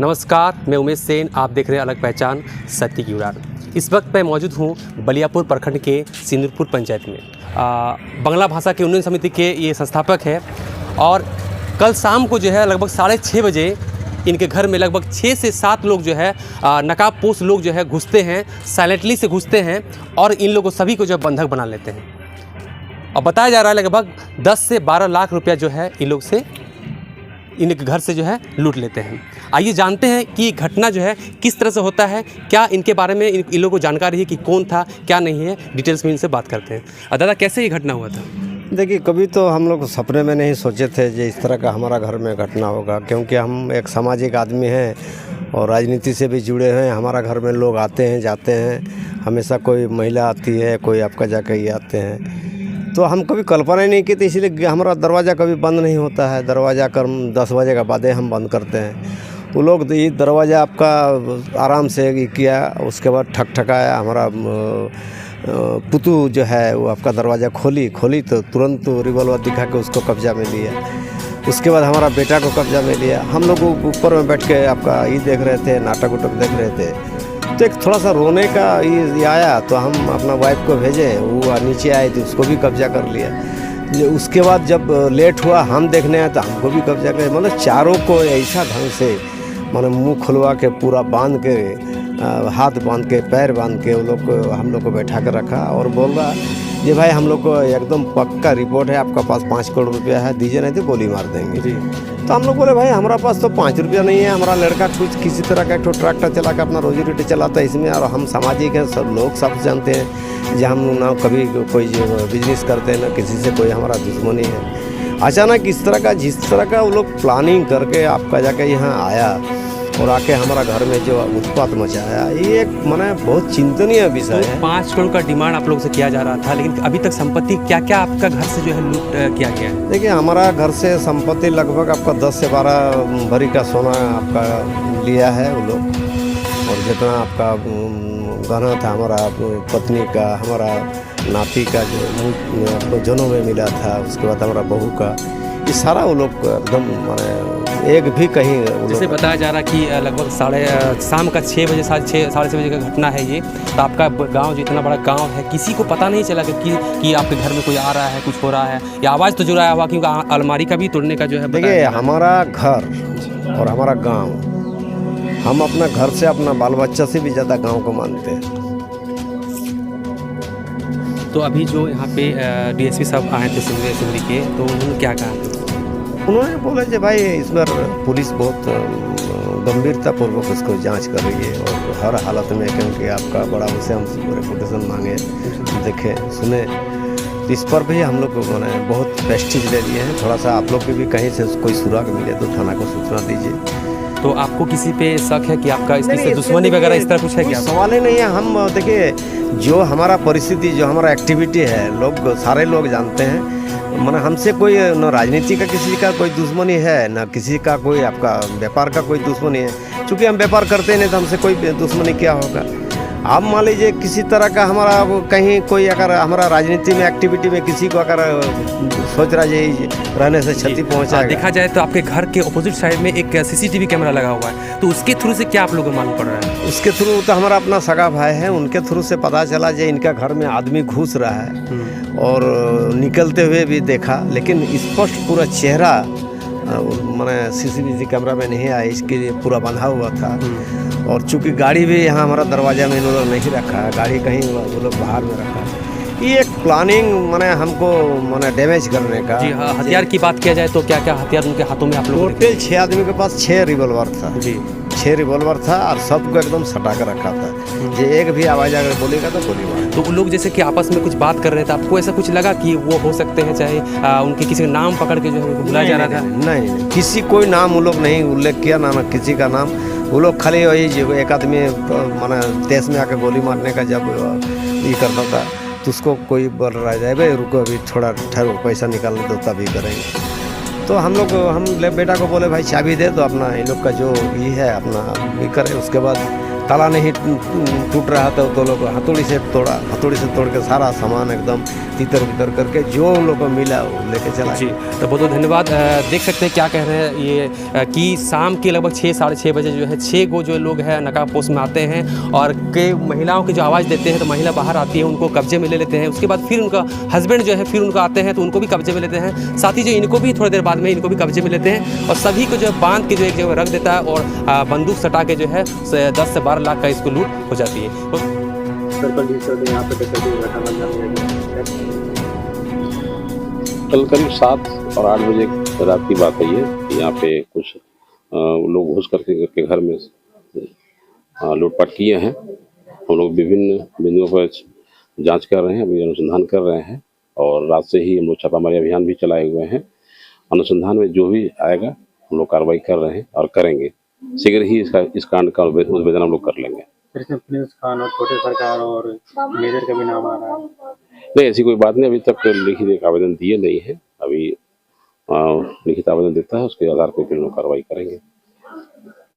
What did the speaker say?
नमस्कार, मैं उमेश सेन। आप देख रहे हैं अलग पहचान सत्य की उड़ान। इस वक्त मैं मौजूद हूँ बलियापुर प्रखंड के सिंदूरपुर पंचायत में। बंगला भाषा के उन्नयन समिति के ये संस्थापक है और कल शाम को जो है लगभग 6:30 बजे इनके घर में लगभग 6 से 7 लोग जो है नकाबपोश लोग जो है घुसते हैं, साइलेंटली से घुसते हैं और इन लोगों सभी को जो है बंधक बना लेते हैं। और बताया जा रहा है लगभग 10 से 12 लाख रुपया जो है इन लोग से इनके घर से जो है लूट लेते हैं। आइए जानते हैं कि घटना जो है किस तरह से होता है, क्या इनके बारे में इन लोगों को जानकारी है कि कौन था क्या नहीं है। डिटेल्स में इनसे बात करते हैं। दादा, कैसे ये घटना हुआ था? देखिए, कभी तो हम लोग सपने में नहीं सोचे थे कि इस तरह का हमारा घर में घटना होगा, क्योंकि हम एक सामाजिक आदमी हैं और राजनीति से भी जुड़े हैं। हमारा घर में लोग आते हैं जाते हैं, हमेशा कोई महिला आती है, कोई आपका जाकर ये आते हैं। तो हम कभी कल्पना ही नहीं की थी, इसलिए हमारा दरवाज़ा कभी बंद नहीं होता है। दरवाज़ा कर 10 बजे के बाद हम बंद करते हैं। वो लोग ये दरवाज़ा आपका आराम से किया, उसके बाद ठकठकाया। हमारा पुतू जो है वो आपका दरवाज़ा खोली तो तुरंत रिवॉल्वर दिखा के उसको कब्जा में लिया। उसके बाद हमारा बेटा को कब्जा में लिया। हम लोग ऊपर में बैठ के आपका ये देख रहे थे, नाटक उटक देख रहे थे। तो एक थोड़ा सा रोने का ये आया, तो हम अपना वाइफ को भेजे, वो नीचे आई तो उसको भी कब्जा कर लिया। उसके बाद जब लेट हुआ हम देखने आए तो हमको भी कब्जा कर, मतलब चारों को ऐसा ढंग से मतलब मुंह खुलवा के पूरा बांध के, हाथ बांध के, पैर बांध के वो लोग को हम लोग को बैठा कर रखा और बोल रहा ये भाई हम लोग को एकदम पक्का रिपोर्ट है, आपका पास 5 करोड़ रुपया है, दीजिए नहीं तो गोली मार देंगे जी। तो हम लोग बोले भाई हमारा पास तो 5 रुपया नहीं है, हमारा लड़का कुछ किसी तरह का एक ट्रैक्टर चला कर अपना रोजी रोटी चलाता है इसमें, और हम सामाजिक हैं, सब लोग सब जानते हैं कि हम ना कभी कोई बिजनेस करते हैं ना किसी से कोई हमारा दुश्मनी है। अचानक इस तरह का जिस तरह का वो लोग प्लानिंग करके आपका जाके यहाँ आया और आके हमारा घर में जो उत्पात मचाया, ये एक माने बहुत चिंतनीय विषय है। 5 करोड़ का डिमांड आप लोगों से किया जा रहा था, लेकिन अभी तक संपत्ति क्या क्या आपका घर से जो है लूट किया गया है? देखिए, हमारा घर से संपत्ति लगभग आपका 10 से 12 भरी का सोना आपका लिया है वो लोग, और जितना आपका गहना था हमारा पत्नी का, हमारा नाती का जो जनों में मिला था, उसके बाद हमारा बहू का, ये सारा वो लोग एकदम माने एक भी कहीं जैसे बताया जा रहा कि लगभग शाम का 6 बजे, साढ़े 6 बजे का घटना है ये। तो आपका गांव जो इतना बड़ा गांव है, किसी को पता नहीं चला कि आपके घर में कोई आ रहा है, कुछ हो रहा है, या आवाज़ तो जुड़ा हुआ क्योंकि अलमारी का भी तोड़ने का जो है। देखिए, हमारा घर और हमारा गांव, हम अपना घर से अपना बाल बच्चा से भी ज़्यादा गांव को मानते हैं। तो अभी जो यहाँ पे डीएसपी साहब आए थे सिंदरी के, तो उन्होंने क्या कहा? उन्होंने बोला कि भाई इस बार पुलिस बहुत गंभीरतापूर्वक उसको जांच कर रही है और हर हालत में, क्योंकि आपका बड़ा उसे हम रेपुटेशन मांगे, देखें सुने, इस पर भी हम लोग मैंने बहुत प्रेस्टीज ले लिए हैं। थोड़ा सा आप लोग के भी कहीं से कोई सुराग मिले तो थाना को सूचना दीजिए। तो आपको किसी पे शक है कि आपका इससे दुश्मनी वगैरह इस तरह कुछ है क्या? सवाल ही नहीं है। हम देखिए, जो हमारा परिस्थिति, जो हमारा एक्टिविटी है, लोग सारे लोग जानते हैं। माने हमसे कोई न राजनीति का किसी का कोई दुश्मनी है, न किसी का कोई आपका व्यापार का कोई दुश्मनी है। चूँकि हम व्यापार करते नहीं तो हमसे कोई दुश्मनी क्या होगा। आप मान लीजिए किसी तरह का हमारा कहीं कोई अगर हमारा राजनीति में एक्टिविटी में किसी को अगर सोच रहा है रहने से क्षति पहुंचाएगा। देखा जाए तो आपके घर के अपोजिट साइड में एक सीसीटीवी कैमरा लगा हुआ है, तो उसके थ्रू से क्या आप लोगों को मालूम पड़ रहा है? उसके थ्रू तो हमारा अपना सगा भाई है, उनके थ्रू से पता चला जो इनका घर में आदमी घुस रहा है और निकलते हुए भी देखा, लेकिन स्पष्ट पूरा चेहरा मैंने सीसीटीवी कैमरा में नहीं आया, इसके लिए पूरा बंधा हुआ था। और चूंकि गाड़ी भी यहाँ हमारा दरवाज़ा में इन्होंने नहीं रखा है, गाड़ी कहीं वो लोग बाहर में रखा है। ये एक प्लानिंग माने हमको माने डैमेज करने का। जी हाँ, हथियार की बात किया जाए तो क्या क्या हथियार उनके हाथों में आप लोग? टोटल 6 आदमी के पास 6 रिवॉल्वर था जी, 6 रिवॉल्वर था और सबको एकदम सटा कर रखा था। ये एक भी आवाज़ अगर बोलेगा तो गोली मार। तो वो लोग जैसे कि आपस में कुछ बात कर रहे थे, आपको ऐसा कुछ लगा कि वो हो सकते हैं, चाहे उनके किसी का नाम पकड़ के जो है बुलाया जा रहा था? नहीं, किसी कोई नाम वो लोग नहीं उल्लेख किया, ना किसी का नाम। वो लोग खाली वही जो एक आदमी माना देश में आकर गोली मारने का जब ये करता था तो उसको कोई बोल रहा है भाई रुको अभी थोड़ा ठहरो, पैसा निकालने दो तभी करेंगे। तो हम बेटा को बोले भाई चाबी दे दो अपना, ये लोग का जो ये है अपना ये करें। उसके बाद ताला नहीं टूट रहा था तो लोग हथौड़ी से तोड़ के सारा सामान एकदम तितर बितर करके जो उन लोग को मिला वो लेके चला जी, तो बहुत बहुत धन्यवाद। देख सकते हैं क्या कह रहे हैं ये कि शाम के लगभग 6 साढ़े 6 बजे जो है 6 गो जो लोग हैं नकाब पोस्ट में आते हैं और के महिलाओं की जो आवाज़ देते हैं तो महिला बाहर आती है, उनको कब्जे में ले लेते हैं। उसके बाद फिर उनका हस्बैंड जो है फिर उनको आते हैं तो उनको भी कब्जे में लेते हैं, साथ ही जो इनको भी थोड़ी देर बाद में इनको भी कब्जे में लेते हैं और सभी को जो है बांध के जो एक जगह रख देता है और बंदूक सटा के जो है 10 से 12 लाख का इसको लूट हो जाती है। कल करीब 7 और 8 बजे रात की बात है ये कि यहाँ पे कुछ लोग घुस करके घर में लूटपाट किए हैं। हम लोग विभिन्न बिंदुओं पर जांच कर रहे हैं, अभी अनुसंधान कर रहे हैं और रात से ही हम लोग छापामारी अभियान भी चलाए हुए हैं। अनुसंधान में जो भी आएगा हम लोग कार्रवाई कर रहे हैं और करेंगे। शीघ्र ही इस कांड का उद्भेदन हम लोग कर लेंगे। प्रिंस खान और छोटे सरकार और मेजर का भी नाम आ रहा है। नहीं, ऐसी कोई बात नहीं, अभी तक लिखित एक आवेदन दिए नहीं है। अभी लिखित आवेदन देता है, उसके आधार पर फिर हम लोग कार्रवाई करेंगे।